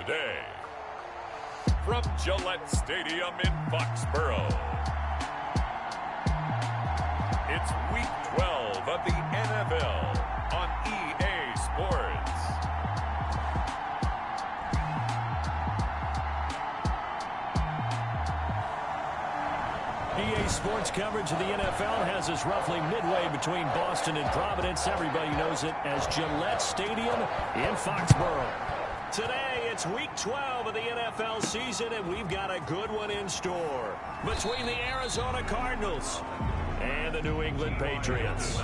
today. From Gillette Stadium in Foxborough, it's Week 12 of the NFL on EA Sports. EA Sports coverage of the NFL has us roughly midway between Boston and Providence. Everybody knows it as Gillette Stadium in Foxborough. Today, it's Week 12 of the NFL season, and we've got a good one in store between the Arizona Cardinals and the New England Patriots.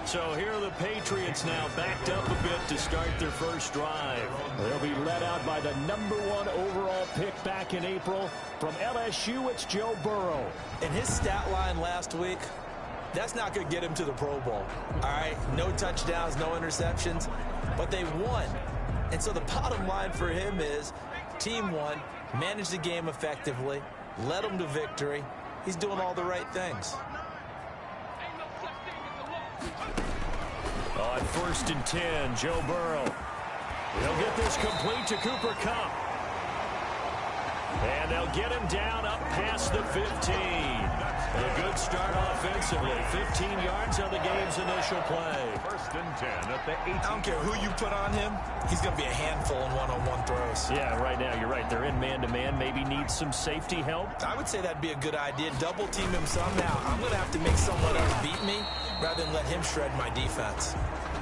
So here are the Patriots now backed up a bit to start their first drive. They'll be led out by the #1 overall pick back in April. From LSU, it's Joe Burrow. And his stat line last week, that's not going to get him to the Pro Bowl. All right, no touchdowns, no interceptions, but they won. And so the bottom line for him is team won, managed the game effectively, led them to victory. He's doing all the right things. On 1st and 10, Joe Burrow. He'll get this complete to Cooper Kupp. And they'll get him down up past the 15. A good start offensively. 15 yards on the game's initial play. 1st and 10 at the 18. I don't care who you put on him. He's going to be a handful in one-on-one throws. Yeah, right now, you're right. They're in man-to-man. Maybe need some safety help. I would say that'd be a good idea. Double team him somehow. I'm going to have to make someone else beat me rather than let him shred my defense.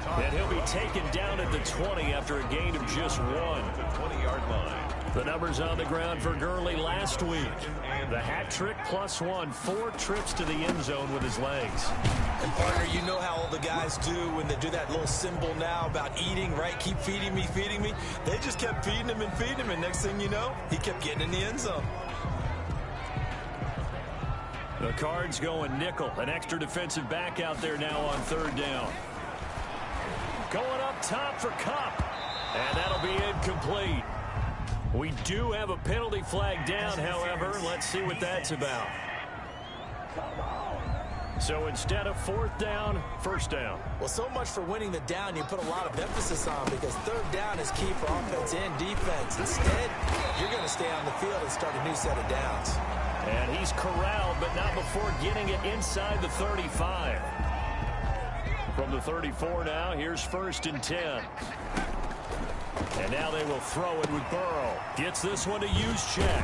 And he'll be taken down at the 20 after a gain of just 1. The 20-yard line. The numbers on the ground for Gurley last week. The hat trick +1, 4 trips to the end zone with his legs. And partner, you know how all the guys do when they do that little symbol now about eating, right? Keep feeding me, feeding me. They just kept feeding him, and next thing you know, he kept getting in the end zone. The Cards going nickel. An extra defensive back out there now on 3rd down. Going up top for Kupp. And that'll be incomplete. We do have a penalty flag down, however. Let's see what that's about. So instead of 4th down, 1st down. Well, so much for winning the down you put a lot of emphasis on, because 3rd down is key for offense and defense. Instead, you're going to stay on the field and start a new set of downs. And he's corralled, but not before getting it inside the 35. From the 34 now, here's 1st and 10. And now they will throw it with Burrow. Gets this one to Juszczyk.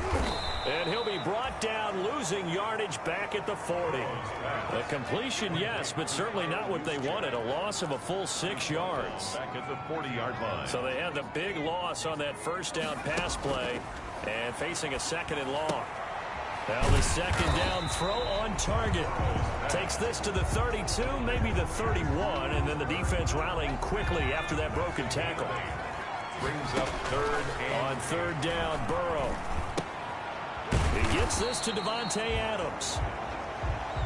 And he'll be brought down, losing yardage back at the 40. A completion, yes, but certainly not what they wanted. A loss of a full 6 yards. Back at the 40-yard line. So they had the big loss on that 1st down pass play and facing a 2nd and long. Now the 2nd down throw on target. Takes this to the 32, maybe the 31, and then the defense rallying quickly after that broken tackle. Brings up 3rd and on 3rd down, Burrow. He gets this to Devontae Adams.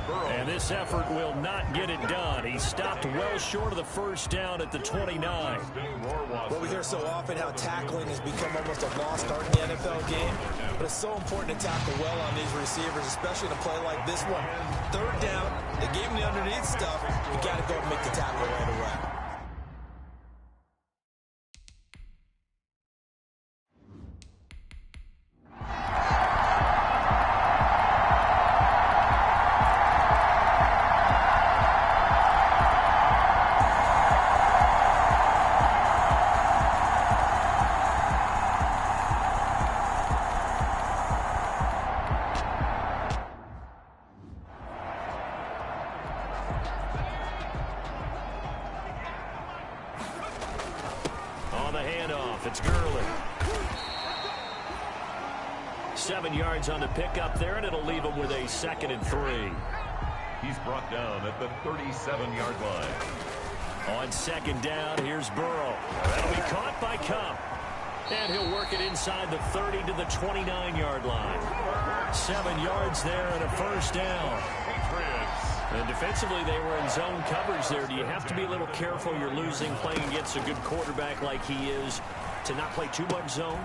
Burrow. And this effort will not get it done. He stopped well short of the 1st down at the 29. Well, we hear so often how tackling has become almost a lost art in the NFL game. But it's so important to tackle well on these receivers, especially in a play like this one. 3rd down, they gave him the underneath stuff. You got to go and make the tackle right away. It's Gurley. 7 yards on the pickup there, and it'll leave him with a 2nd and 3. He's brought down at the 37-yard line. On 2nd down, here's Burrow. That'll be caught by Kupp. And he'll work it inside the 30 to the 29-yard line. 7 yards there and a 1st down. And defensively, they were in zone coverage there. Do you have to be a little careful? You're losing, playing against a good quarterback like he is, to not play too much zone?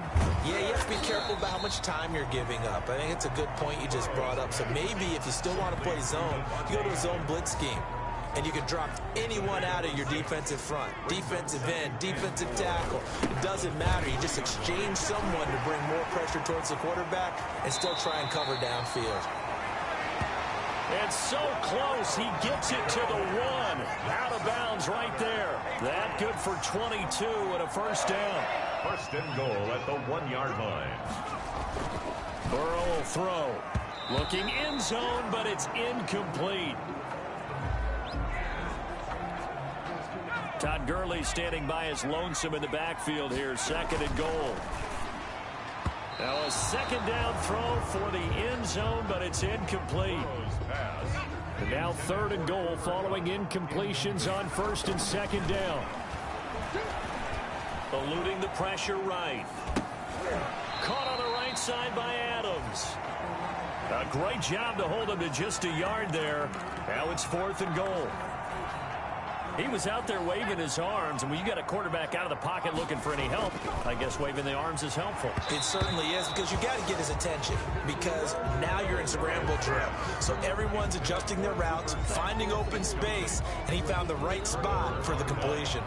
Yeah, you have to be careful about how much time you're giving up. I think it's a good point you just brought up. So maybe if you still want to play zone, you go to a zone blitz scheme. and you can drop anyone out of your defensive front. Defensive end, defensive tackle. It doesn't matter. You just exchange someone to bring more pressure towards the quarterback and still try and cover downfield. It's so close. He gets it to the 1. Out of bounds right there. That good for 22 and a first down. First and goal at the 1-yard line. Burrow will throw. Looking end zone, but it's incomplete. Todd Gurley standing by as lonesome in the backfield here. Second and goal. Now a second down throw for the end zone, but it's incomplete. And now third and goal following incompletions on first and second down. Eluding the pressure right. Caught on the right side by Adams. A great job to hold him to just a yard there. Now it's fourth and goal. He was out there waving his arms, and when you got a quarterback out of the pocket looking for any help, I guess waving the arms is helpful. It certainly is, because you got to get his attention, because now you're in scramble drill. So everyone's adjusting their routes, finding open space, and he found the right spot for the completion.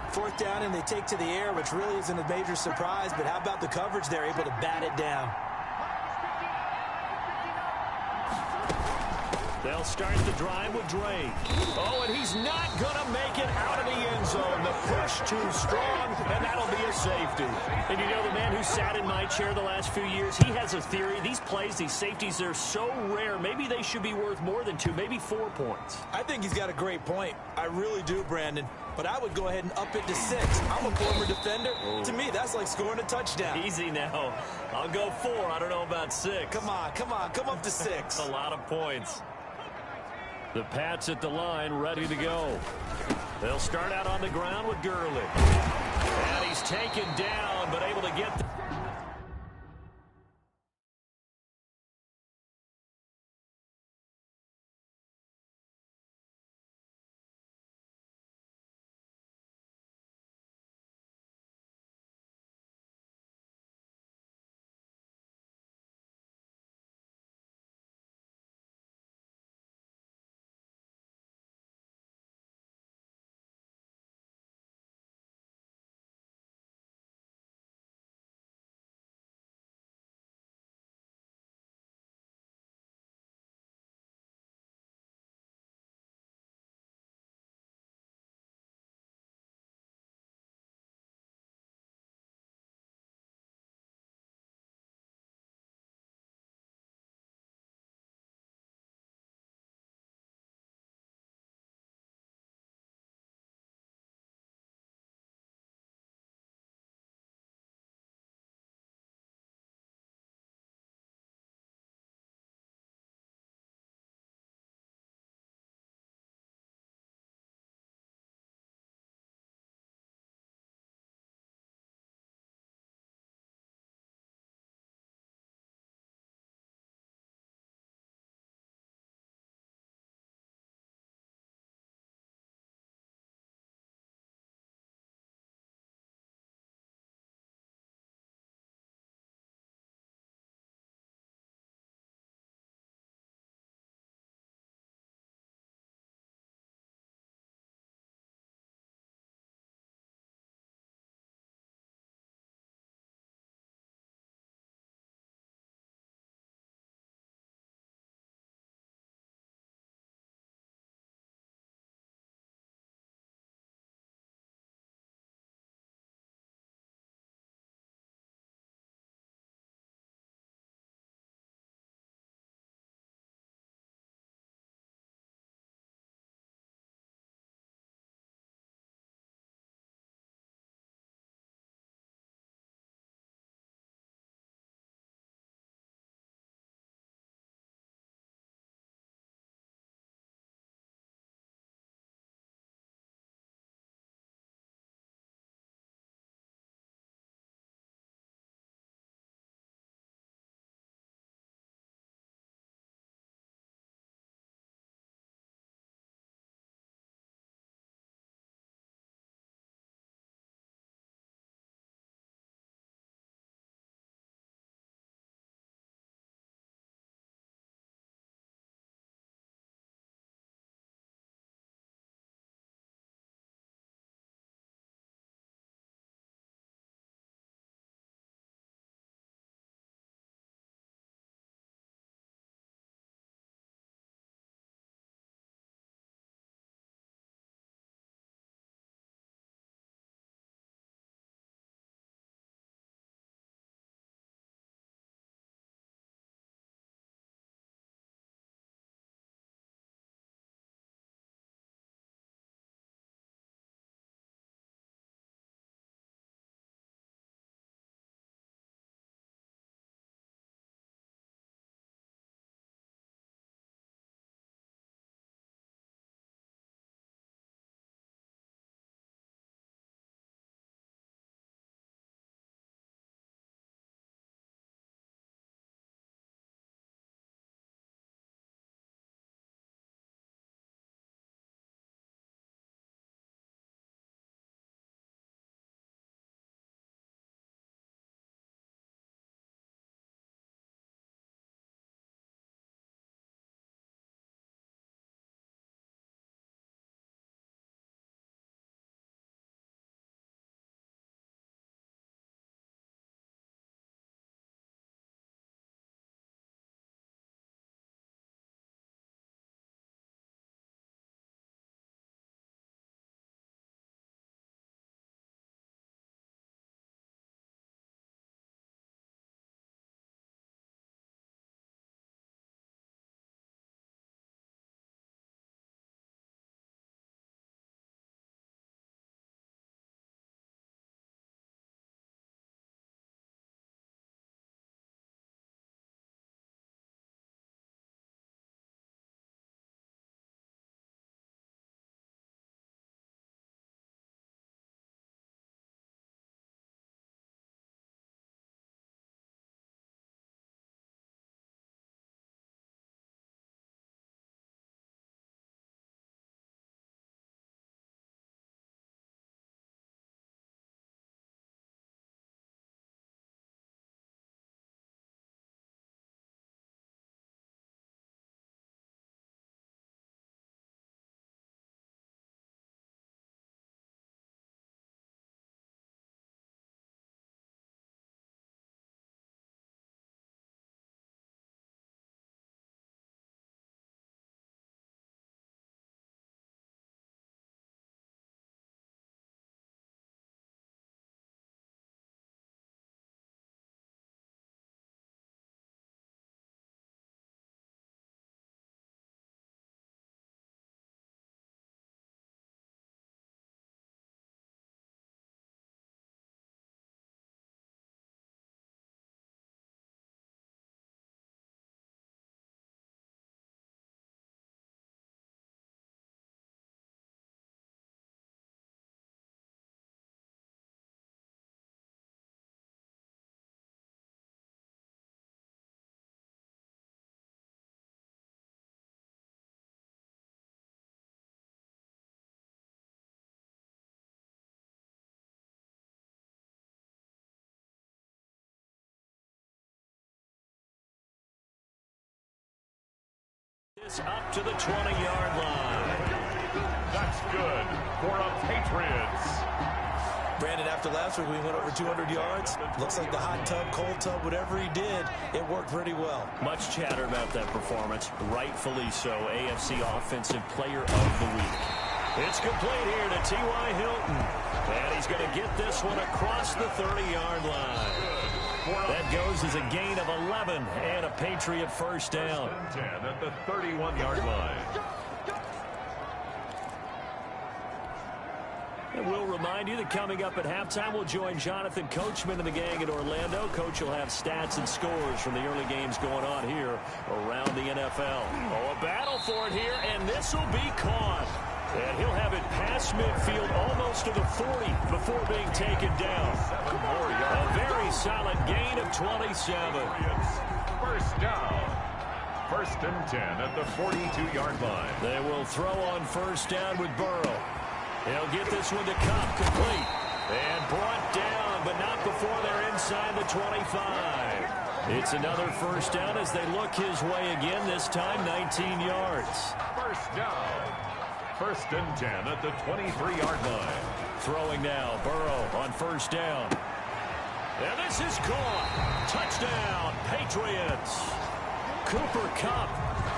Fourth down, and they take to the air, which really isn't a major surprise, but how about the coverage there, able to bat it down? They'll start the drive with Drake. Oh, and he's not going to make it out of the end zone. The push too strong, and that'll be a safety. And you know, the man who sat in my chair the last few years, he has a theory. These plays, these safeties, they're so rare. Maybe they should be worth more than 2, maybe 4 points. I think he's got a great point. I really do, Brandon. But I would go ahead and up it to 6. I'm a former defender. To me, that's like scoring a touchdown. Easy now. I'll go 4. I don't know about 6. Come on. Come up to 6. A lot of points. The Pats at the line, ready to go. They'll start out on the ground with Gurley. And he's taken down, but able to get the It's up to the 20-yard line. That's good for a Patriots. Brandon, after last week, we went over 200 yards. Looks like the hot tub, cold tub, whatever he did, it worked pretty well. Much chatter about that performance. Rightfully so. AFC Offensive Player of the Week. It's complete here to T.Y. Hilton. And he's going to get this one across the 30-yard line. That goes as a gain of 11 and a Patriot first down. 10 at the 31-yard line. And we'll remind you that coming up at halftime, we'll join Jonathan Coachman and the gang in Orlando. Coach will have stats and scores from the early games going on here around the NFL. Oh, a battle for it here, and this will be caught. And he'll have it past midfield almost to the 40 before being taken down. A very solid gain of 27. First down. First and 10 at the 42-yard line. They will throw on first down with Burrow. He'll get this one to Cup, complete. And brought down, but not before they're inside the 25. It's another first down as they look his way again, this time 19 yards. First down. First and 10 at the 23-yard line. Throwing now, Burrow on first down. And this is caught. Touchdown, Patriots. Cooper Kupp,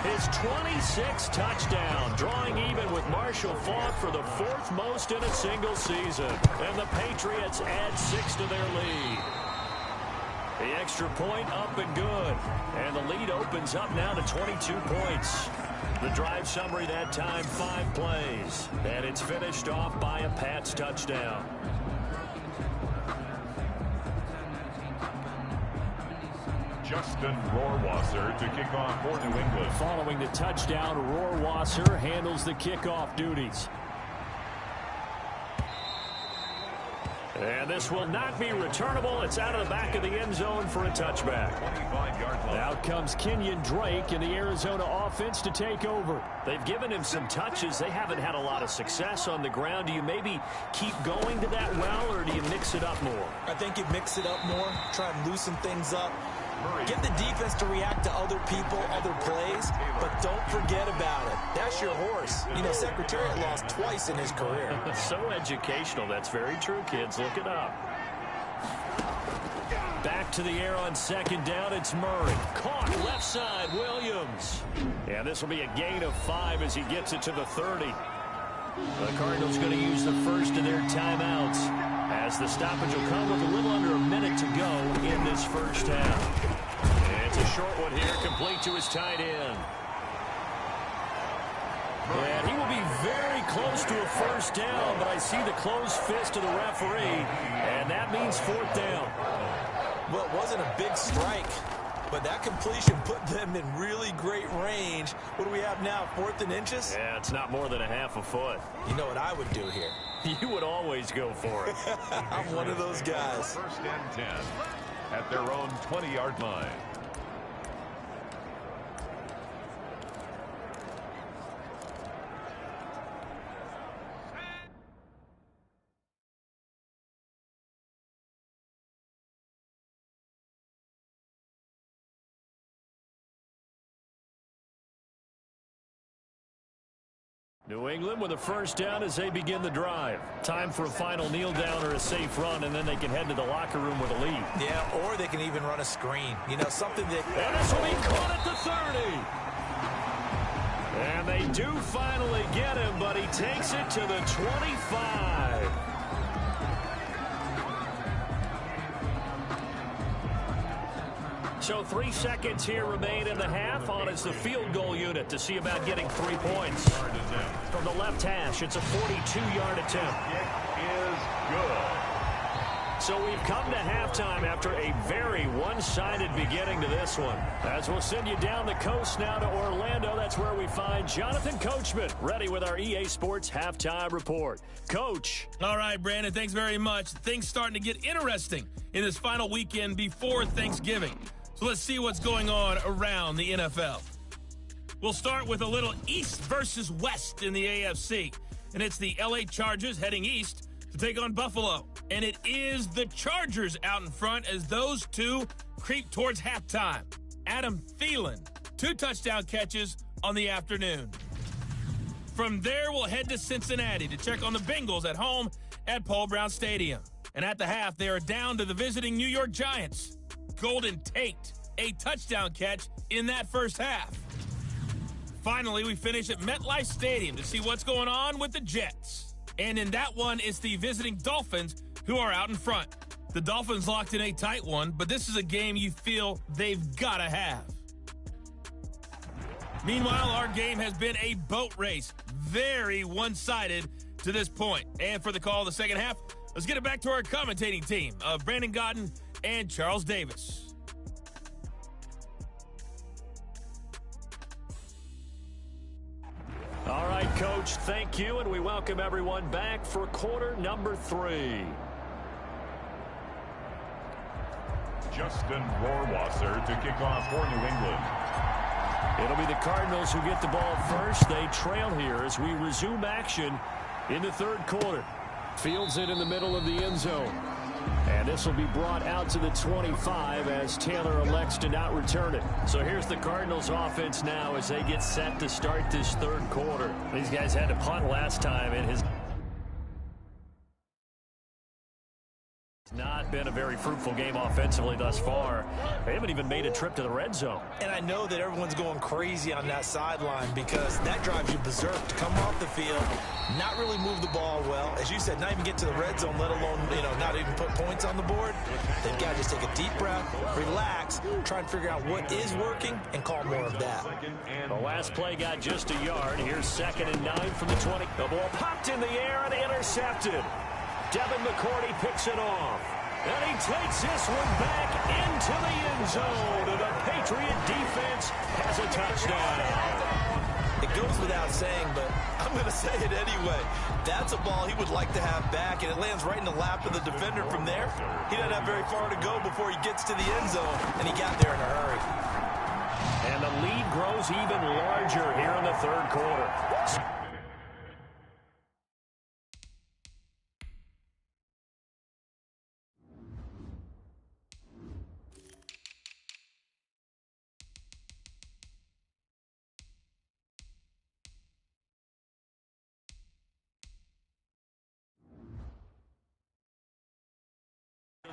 his 26th touchdown, drawing even with Marshall Faulk for the 4th most in a single season. And the Patriots add 6 to their lead. The extra point up and good. And the lead opens up now to 22 points. The drive summary that time, 5 plays. And it's finished off by a Pats touchdown. Justin Rohrwasser to kick off for New England. Following the touchdown, Rohrwasser handles the kickoff duties. And this will not be returnable. It's out of the back of the end zone for a touchback. 25-yard line. Out comes Kenyon Drake in the Arizona offense to take over. They've given him some touches. They haven't had a lot of success on the ground. Do you maybe keep going to that well, or do you mix it up more? I think you mix it up more, try and loosen things up. Get the defense to react to other people, other plays, but don't forget about it. That's your horse. You know, Secretariat lost twice in his career. So educational. That's very true, kids. Look it up. Back to the air on second down. It's Murray. Caught left side, Williams. And this will be a gain of 5 as he gets it to the 30. The Cardinals going to use the first of their timeouts, as the stoppage will come with a little under a minute to go in this first half. It's a short one here, complete to his tight end. And he will be very close to a first down, but I see the closed fist of the referee, and that means 4th down. Well, it wasn't a big strike, but that completion put them in really great range. What do we have now, 4th and inches? Yeah, it's not more than a half a foot. You know what I would do here? You would always go for it. I'm one of those guys. First and 10 at their own 20-yard line. New England with a first down as they begin the drive. Time for a final kneel down or a safe run, and then they can head to the locker room with a lead. Yeah, or they can even run a screen. You know, something that... And this will be caught at the 30. And they do finally get him, but he takes it to the 25. So 3 seconds here remain in the half on as the field goal unit to see about getting 3 points. From the left hash, it's a 42-yard attempt. Kick is good. So we've come to halftime after a very one-sided beginning to this one. As we'll send you down the coast now to Orlando, that's where we find Jonathan Coachman, ready with our EA Sports Halftime Report. Coach. All right, Brandon, thanks very much. Things starting to get interesting in this final weekend before Thanksgiving. So let's see what's going on around the NFL. We'll start with a little East versus West in the AFC. And it's the LA Chargers heading east to take on Buffalo. And it is the Chargers out in front as those two creep towards halftime. Adam Thielen, 2 touchdown catches on the afternoon. From there, we'll head to Cincinnati to check on the Bengals at home at Paul Brown Stadium. And at the half, they are down to the visiting New York Giants. Golden Tate, a touchdown catch in that first half. Finally, we finish at MetLife Stadium to see what's going on with the Jets. And in that one, it's the visiting Dolphins who are out in front. The Dolphins locked in a tight one, but this is a game you feel they've got to have. Meanwhile, our game has been a boat race. Very one-sided to this point. And for the call of the second half, let's get it back to our commentating team of Brandon Godden and Charles Davis. All right, Coach, thank you, and we welcome everyone back for quarter number 3. Justin Rohrwasser to kick off for New England. It'll be the Cardinals who get the ball first. They trail here as we resume action in the third quarter. Fields it in the middle of the end zone. And this will be brought out to the 25 as Taylor elects to not return it. So here's the Cardinals offense now as they get set to start this third quarter. These guys had to punt last time in his... Not been a very fruitful game offensively thus far. They haven't even made a trip to the red zone. And I know that everyone's going crazy on that sideline because that drives you berserk to come off the field, not really move the ball well. As you said, not even get to the red zone, let alone, not even put points on the board. They've got to just take a deep breath, relax, try and figure out what is working and call more of that. The last play got just a yard. Here's 2nd and 9 from the 20. The ball popped in the air and intercepted. Devin McCourty picks it off. And he takes this one back into the end zone. And the Patriot defense has a touchdown. It goes without saying, but I'm going to say it anyway. That's a ball he would like to have back, and it lands right in the lap of the defender from there. He doesn't have very far to go before he gets to the end zone, and he got there in a hurry. And the lead grows even larger here in the third quarter.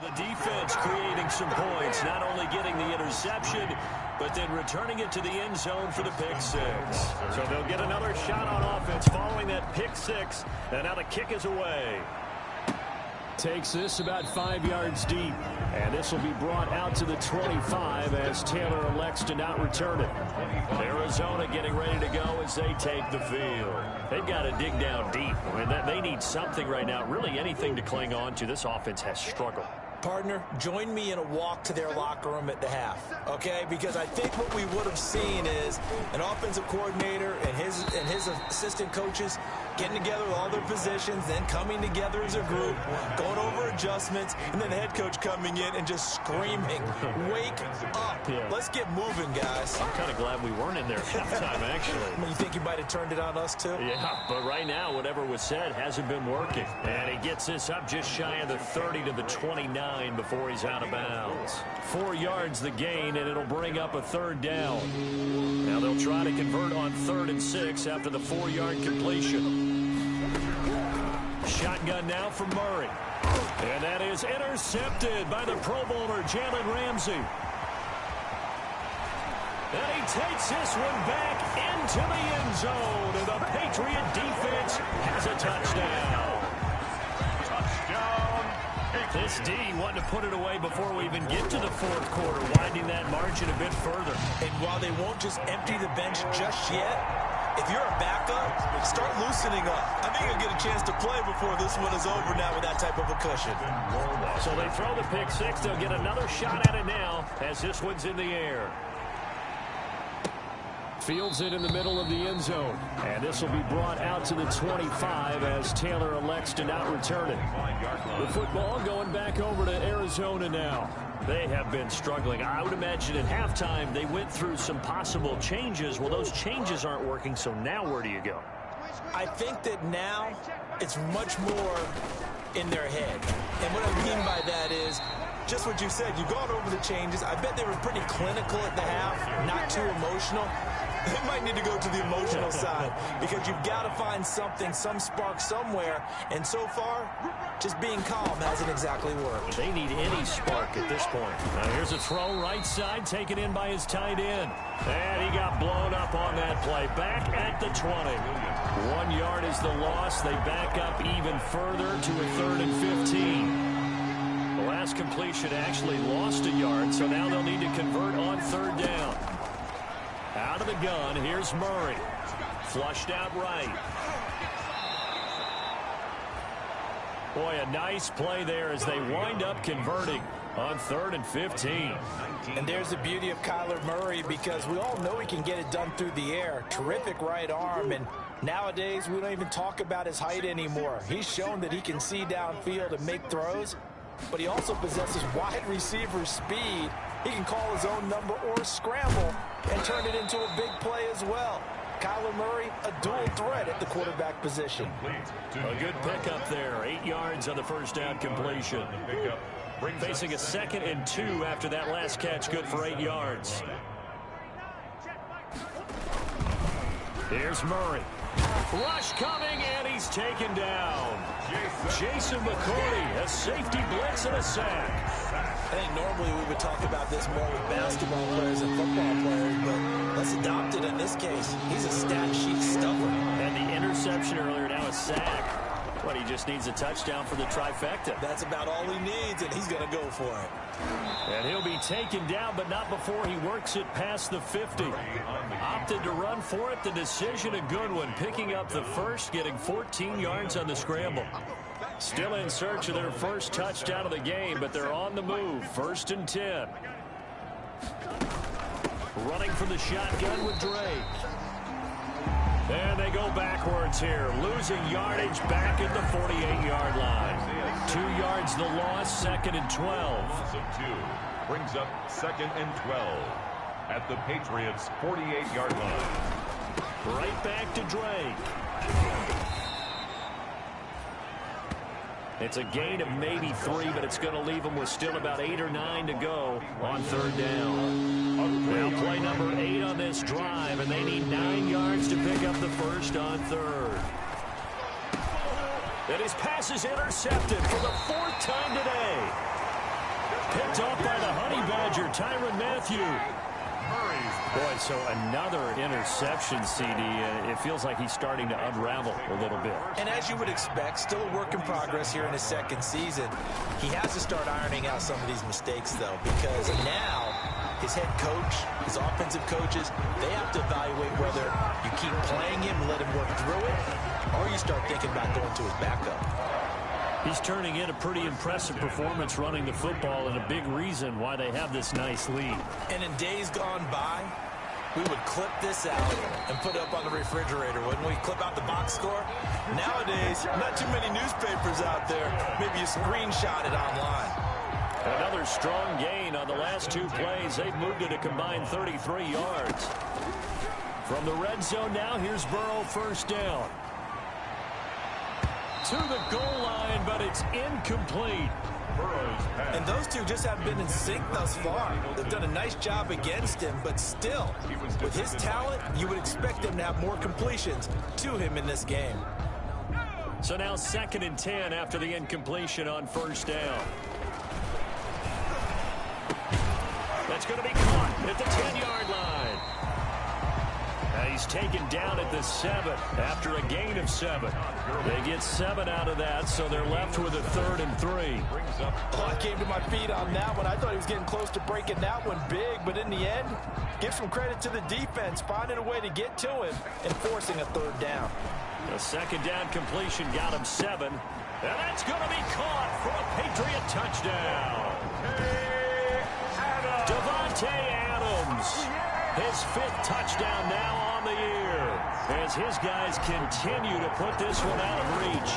The defense creating some points, not only getting the interception, but then returning it to the end zone for the pick 6. So they'll get another shot on offense following that pick 6, and now the kick is away. Takes this about 5 yards deep, and this will be brought out to the 25 as Taylor elects to not return it. Arizona getting ready to go as they take the field. They've got to dig down deep. I mean, they need something right now, really anything to cling on to. This offense has struggled. Partner, join me in a walk to their locker room at the half, okay? Because I think what we would have seen is an offensive coordinator and his assistant coaches getting together with all their positions, then coming together as a group, going over adjustments, and then the head coach coming in and just screaming, wake up. Yeah. Let's get moving, guys. I'm kind of glad we weren't in there at halftime, actually. You think you might have turned it on us, too? Yeah, but right now, whatever was said hasn't been working. And he gets this up just shy of the 30 to the 29 before he's out of bounds. 4 yards the gain, and it'll bring up a third down. Now they'll try to convert on 3rd and 6 after the 4-yard completion. Shotgun now from Murray. And that is intercepted by the Pro Bowler, Jalen Ramsey. And he takes this one back into the end zone. And the Patriot defense has a touchdown. This D wanting to put it away before we even get to the fourth quarter, widening that margin a bit further. And while they won't just empty the bench just yet, if you're a backup, start loosening up. I think you'll get a chance to play before this one is over now with that type of a cushion. So they throw the pick 6. They'll get another shot at it now as this one's in the air. Fields it in the middle of the end zone. And this will be brought out to the 25 as Taylor elects to not return it. The football going back over to Arizona now. They have been struggling. I would imagine at halftime they went through some possible changes. Well, those changes aren't working, so now where do you go? I think that now it's much more in their head. And what I mean by that is just what you said. You've gone over the changes. I bet they were pretty clinical at the half, not too emotional. They might need to go to the emotional side because you've got to find something, some spark somewhere. And so far, just being calm hasn't exactly worked. They need any spark at this point. Now here's a throw right side, taken in by his tight end. And he got blown up on that play. Back at the 20. 1 yard is the loss. They back up even further to a 3rd and 15. The last completion actually lost a yard, so now they'll need to convert on 3rd down. Out of the gun, here's Murray. Flushed out right. Boy, a nice play there as they wind up converting on 3rd and 15. And there's the beauty of Kyler Murray because we all know he can get it done through the air. Terrific right arm, and nowadays we don't even talk about his height anymore. He's shown that he can see downfield and make throws, but he also possesses wide receiver speed. He can call his own number or scramble and turn it into a big play as well. Kyler Murray, a dual threat at the quarterback position. A good pickup there. 8 yards on the first down completion. Facing a 2nd and 2 after that last catch. Good for 8 yards. Here's Murray. Rush coming, and he's taken down. Jason McCourty, a safety blitz and a sack. I think normally we would talk about this more with basketball players and football players, but let's adopt it in this case. He's a stat sheet stuffer. And the interception earlier, now a sack. But he just needs a touchdown for the trifecta. That's about all he needs, and he's going to go for it. And he'll be taken down, but not before he works it past the 50. Opted to run for it. The decision a good one. Picking up the first, getting 14 yards on the scramble. Still in search of their first touchdown of the game, but they're on the move. 1st and 10. Running from the shotgun with Drake. And they go backwards here. Losing yardage back at the 48-yard line. 2 yards the loss, 2nd and 12. Loss of 2 brings up 2nd and 12 at the Patriots' 48-yard line. Right back to Drake. It's a gain of maybe 3, but it's going to leave them with still about 8 or 9 to go on 3rd down. Now play number 8 on this drive, and they need 9 yards to pick up the first on 3rd. And his pass is intercepted for the 4th time today. Picked off by the Honey Badger, Tyrann Mathieu. Boy, so another interception, CD. It feels like he's starting to unravel a little bit. And as you would expect, still a work in progress here in his 2nd season. He has to start ironing out some of these mistakes, though, because now his head coach, his offensive coaches, they have to evaluate whether you keep playing him and let him work through it, or you start thinking about going to his backup. He's turning in a pretty impressive performance running the football, and a big reason why they have this nice lead. And in days gone by, we would clip this out and put it up on the refrigerator, wouldn't we? Clip out the box score. Nowadays, not too many newspapers out there. Maybe you screenshot it online. Another strong gain on the last 2 plays. They've moved it a combined 33 yards. From the red zone now, here's Burrow, 1st down. To the goal line, but it's incomplete. And those two just haven't been in sync thus far. They've done a nice job against him, but still, with his talent, you would expect them to have more completions to him in this game. So now 2nd and 10 after the incompletion on 1st down. That's going to be caught at the 10-yard line. Now he's taken down at the 7 after a gain of 7. They get 7 out of that, so they're left with a 3rd and 3. Oh, I came to my feet on that one. I thought he was getting close to breaking that one big, but in the end, give some credit to the defense, finding a way to get to him and forcing a 3rd down. The 2nd down completion got him 7, and that's going to be caught for a Patriot touchdown. Davante Adams, his 5th touchdown now on the year, as his guys continue to put this one out of reach.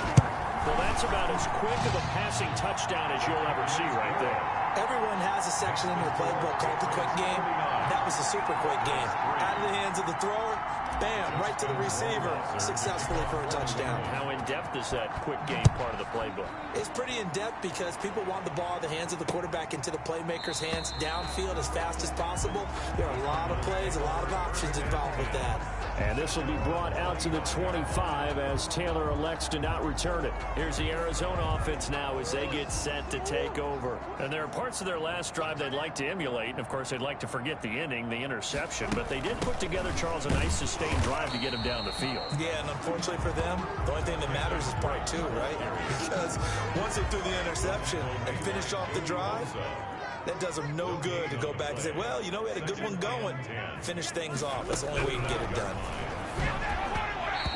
Well, that's about as quick of a passing touchdown as you'll ever see right there. Everyone has a section in their playbook called the quick game. That was a super quick game. Out of the hands of the thrower, Bam, right to the receiver, successfully for a touchdown. How in-depth is that quick game part of the playbook? It's pretty in-depth because people want the ball in the hands of the quarterback into the playmaker's hands downfield as fast as possible. There are a lot of plays, a lot of options involved with that. And this will be brought out to the 25 as Taylor elects to not return it. Here's the Arizona offense now as they get set to take over. And there are parts of their last drive they'd like to emulate. And, of course, they'd like to forget the inning, the interception. But they did put together, Charles, a nice sustained drive to get him down the field. Yeah, and unfortunately for them, the only thing that matters is part two, right? Because once they threw the interception and finished off the drive, that does them no good to go back and say, well, you know, we had a good one going. Finish things off. That's the only way you can get it done.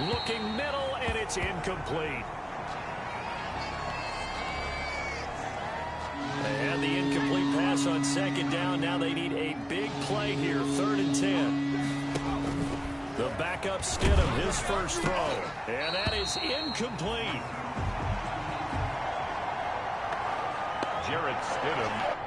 Looking middle, and it's incomplete. And the incomplete pass on second down. Now they need a big play here, 3rd and 10. The backup Stidham, his first throw. And that is incomplete. Jarrett Stidham.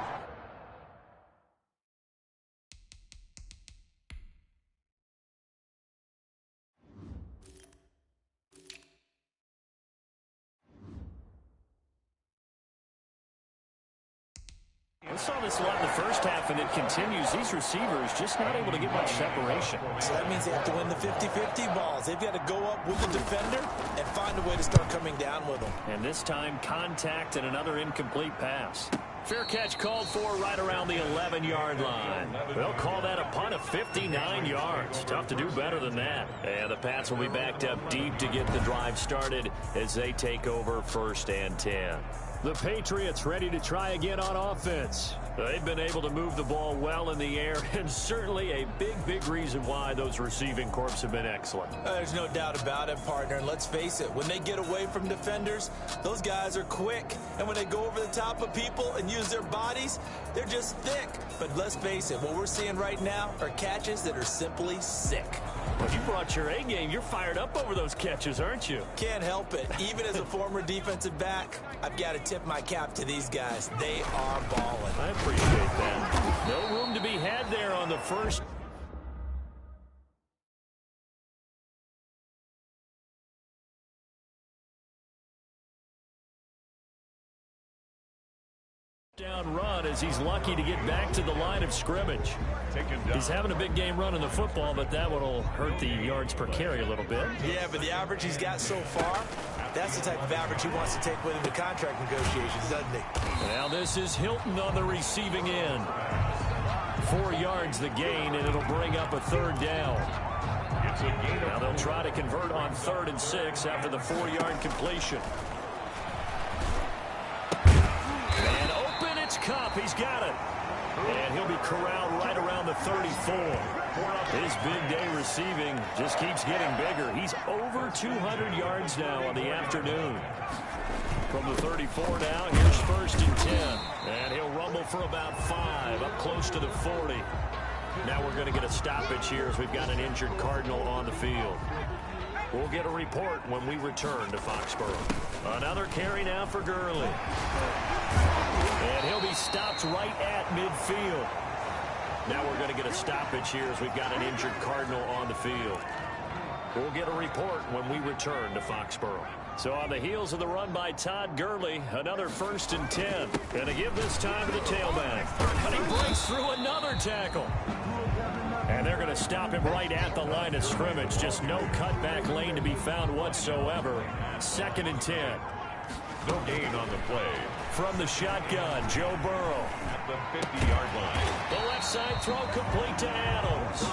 We saw this a lot in the first half, and it continues. These receivers just not able to get much separation. So that means they have to win the 50-50 balls. They've got to go up with the defender and find a way to start coming down with them. And this time, contact and another incomplete pass. Fair catch called for right around the 11-yard line. They'll call that a punt of 59 yards. Tough to do better than that. And the Pats will be backed up deep to get the drive started as they take over 1st and 10. The Patriots ready to try again on offense. They've been able to move the ball well in the air, and certainly a big reason why those receiving corps have been excellent. There's no doubt about it, partner. And let's face it, when they get away from defenders, those guys are quick. And when they go over the top of people and use their bodies, they're just thick. But let's face it, what we're seeing right now are catches that are simply sick. Well, you brought your A game. You're fired up over those catches, aren't you? Can't help it. Even as a former defensive back, I've got to tip my cap to these guys. They are balling. I appreciate that. No room to be had there on the first. Down run as he's lucky to get back to the line of scrimmage. He's having a big game running the football, but that one will hurt the yards per carry a little bit. Yeah, but the average he's got so far, that's the type of average he wants to take with him to contract negotiations, doesn't he? Now this is Hilton on the receiving end. 4 yards the gain, and it'll bring up a 3rd down. Now they'll try to convert on 3rd and 6 after the 4-yard completion. And open, it's Cup. He's got it. And he'll be corralled right around the 34. His big day receiving just keeps getting bigger. He's over 200 yards now on the afternoon. From the 34 now, here's 1st and 10. And he'll rumble for about 5, up close to the 40. Now we're going to get a stoppage here as we've got an injured Cardinal on the field. We'll get a report when we return to Foxborough. Another carry now for Gurley. And he'll be stopped right at midfield. Now we're going to get a stoppage here as we've got an injured Cardinal on the field. We'll get a report when we return to Foxborough. So on the heels of the run by Todd Gurley, another 1st and 10. And to give this time to the tailback. But he breaks through another tackle. And they're going to stop him right at the line of scrimmage. Just no cutback lane to be found whatsoever. 2nd and 10. No gain on the play. From the shotgun, Joe Burrow. At the 50-yard line. The left side throw complete to Adams.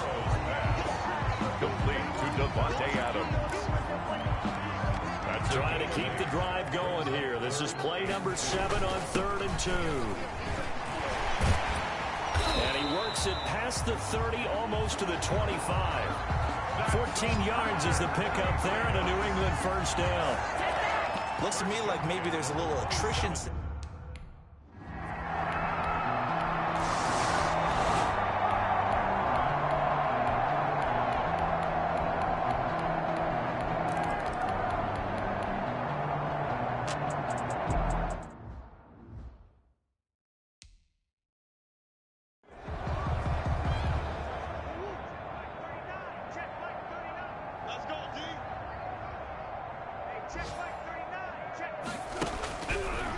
Complete to Devontae Adams. Trying to keep the drive going here. This is play number 7 on 3rd and 2. And he works it past the 30, almost to the 25. 14 yards is the pickup there, and a New England 1st down. Looks to me like maybe there's a little attrition.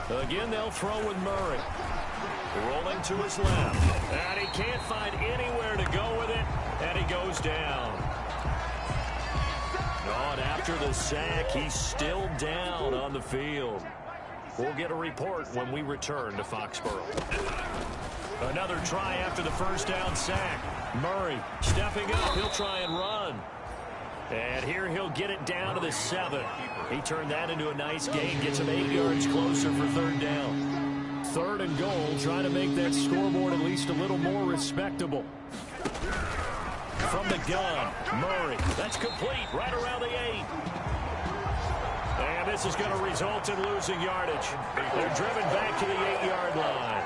Again, they'll throw with Murray. Rolling to his left. And he can't find anywhere to go with it. And he goes down. Oh, and after the sack, he's still down on the field. We'll get a report when we return to Foxborough. Another try after the first down sack. Murray stepping up. He'll try and run. And here he'll get it down to the 7. He turned that into a nice gain. Gets him 8 yards closer for third down. Third and goal. Trying to make that scoreboard at least a little more respectable. From the gun, Murray. That's complete right around the 8. And this is going to result in losing yardage. They're driven back to the 8-yard line.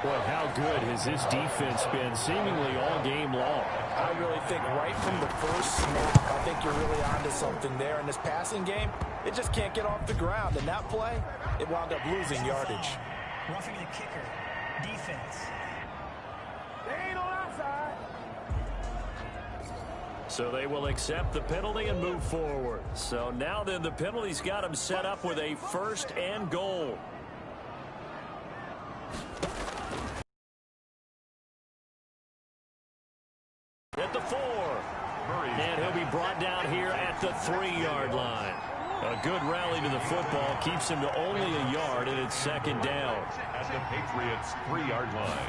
Boy, how good has this defense been seemingly all game long? I really think right from the first snap, I think you're really onto something there. In this passing game, it just can't get off the ground. And that play, it wound up losing yardage. Roughing the kicker, defense. They ain't on our side. So they will accept the penalty and move forward. So now then the penalty's got them set up with a first and goal. At the 4. And he'll be brought down here at the 3-yard line. A good rally to the football keeps him to only a yard, and it's second down. At the Patriots' 3-yard line.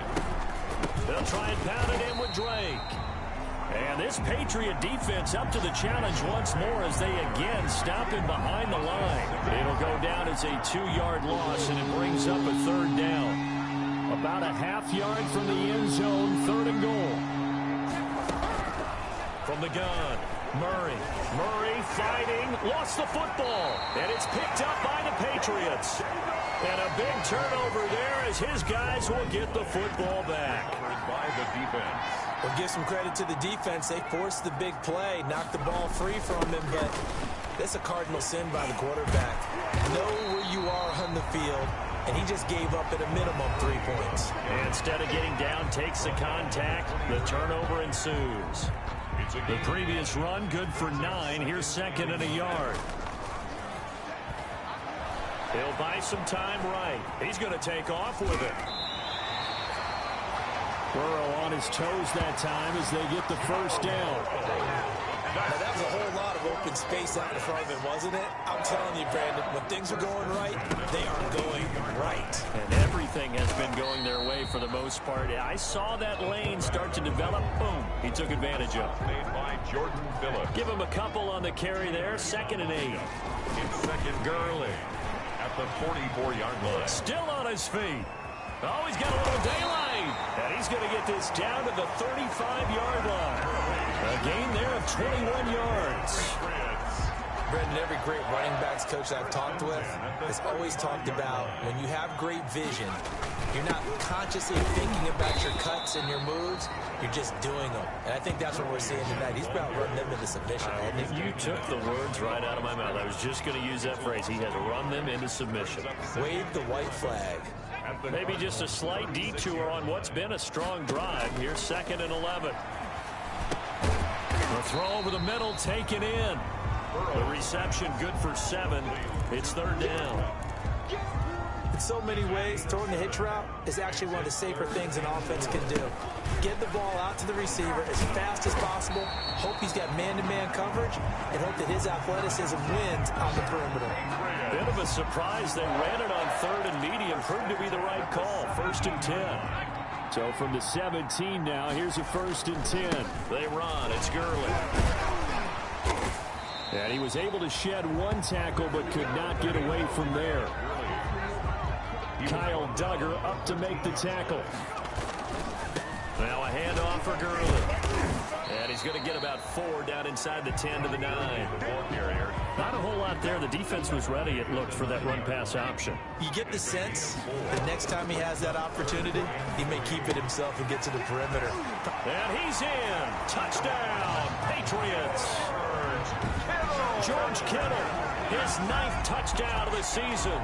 They'll try and pound it in with Drake. And this Patriot defense up to the challenge once more as they again stop him behind the line. It'll go down as a 2-yard loss, and it brings up a third down. About a half yard from the end zone, third and goal. From the gun, Murray. Murray fighting, lost the football. And it's picked up by the Patriots. And a big turnover there as his guys will get the football back. By the defense. Well, give some credit to the defense. They forced the big play, knocked the ball free from him, but that's a cardinal sin by the quarterback. Know where you are on the field, and he just gave up at a minimum 3 points. And instead of getting down, takes the contact. The turnover ensues. The previous run, good for 9. Here's second and a yard. He'll buy some time right. He's going to take off with it. Burrow on his toes that time as they get the first down. Now, that was a whole lot of open space out in front of him, wasn't it? I'm telling you, Brandon, when things are going right, they are going right. And everything has been going their way for the most part. I saw that lane start to develop. Boom. He took advantage of it. Made by Jordan Phillips. Give him a couple on the carry there. Second and 8. In second, Gurley at the 44-yard line. Still on his feet. Oh, he's got a little daylight. And he's going to get this down to the 35-yard line. A gain there of 21 yards. Brendan, every great running backs coach I've talked with has always talked about when you have great vision, you're not consciously thinking about your cuts and your moves, you're just doing them. And I think that's what we're seeing tonight. He's about running them into submission. You took the words right out of my mouth. I was just going to use that phrase. He has run them into submission. Wave the white flag. Maybe just a slight detour on what's been a strong drive. Here's second and 11. The throw over the middle, taken in. The reception good for 7. It's third down. In so many ways, throwing the hitch route is actually one of the safer things an offense can do. Get the ball out to the receiver as fast as possible, hope he's got man-to-man coverage, and hope that his athleticism wins on the perimeter. Bit of a surprise. They ran it on third and medium. Proved to be the right call. First and 10. So from the 17 now, here's a first and 10. They run. It's Gurley. And he was able to shed one tackle but could not get away from there. Kyle Duggar up to make the tackle. Now a handoff for Gurley. And he's going to get about 4 down inside the 10 to the 9. Not a whole lot there. The defense was ready, it looked, for that run-pass option. You get the sense that next time he has that opportunity, he may keep it himself and get to the perimeter. And he's in. Touchdown, Patriots. George Kittle, his 9th touchdown of the season.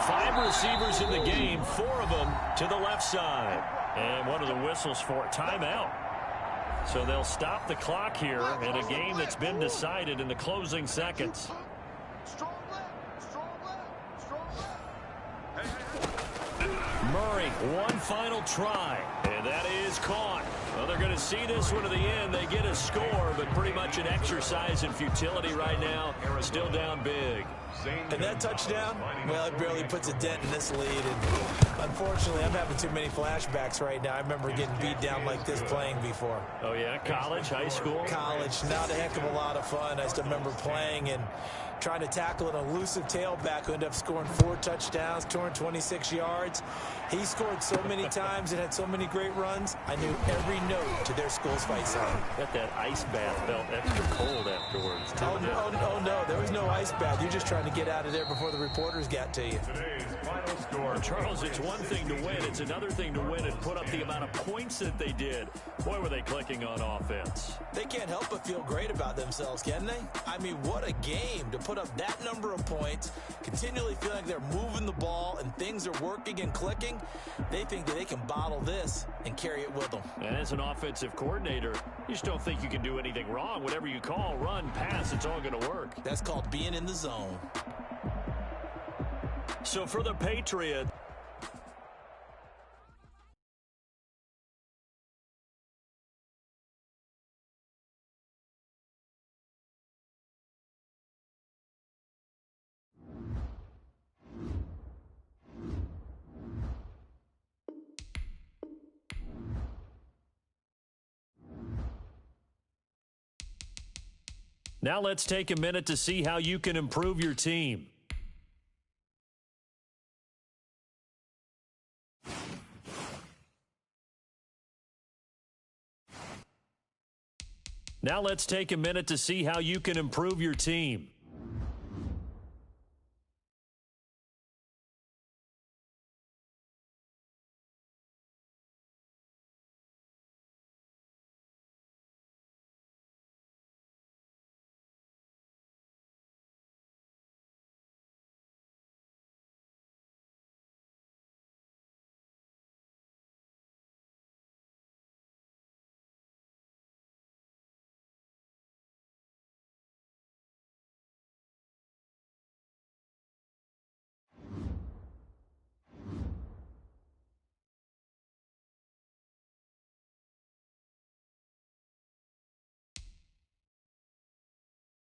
5 receivers in the game, 4 of them to the left side. And one of the whistles for a timeout. So they'll stop the clock here in a game that's been decided in the closing seconds. Murray, one final try, and that is caught. Well, they're going to see this one to the end. They get a score, but pretty much an exercise in futility right now. Still down big. And that touchdown, well, it barely puts a dent in this lead. And unfortunately, I'm having too many flashbacks right now. I remember getting beat down like this playing before. Oh, yeah? College, high school? College. Not a heck of a lot of fun. I still remember playing and trying to tackle an elusive tailback who ended up scoring 4 touchdowns, 226 yards. He scored so many times and had so many great runs. I knew every note to their school's fight song. Bet that ice bath felt extra cold afterwards. Oh, no, there was no ice bath. You're just trying to get out of there before the reporters got to you. Today's final score. Charles, it's one thing to win. It's another thing to win and put up the amount of points that they did. Boy, were they clicking on offense. They can't help but feel great about themselves, can they? I mean, what a game to put up that number of points, continually feel like they're moving the ball and things are working and clicking. They think that they can bottle this and carry it with them. And as an offensive coordinator, you just don't think you can do anything wrong. Whatever you call, run, pass, it's all going to work. That's called being in the zone. So for the Patriots, now let's take a minute to see how you can improve your team. Now let's take a minute to see how you can improve your team.